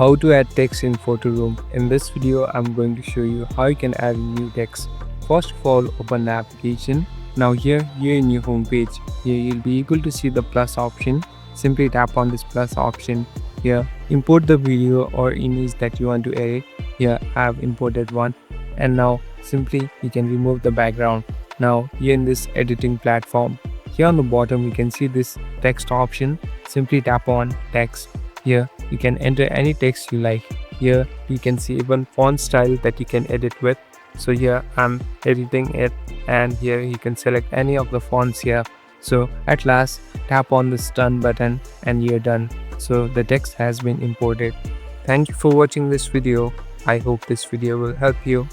How to add text in Photoroom. In this video, I'm going to show you how you can add new text. First of all, open the application. Now here in your home page, here you'll be able to see the plus option. Simply tap on this plus option. Here, import the video or image that you want to edit. Here, I have imported one. And now, simply you can remove the background. Now, here in this editing platform, here on the bottom, you can see this text option. Simply tap on text. Here you can enter any text you like. Here you can see even font style that you can edit with. So here I'm editing it, and here you can select any of the fonts here. So at last, tap on this done button and you're done. So the text has been imported. Thank you for watching this video. I hope this video will help you.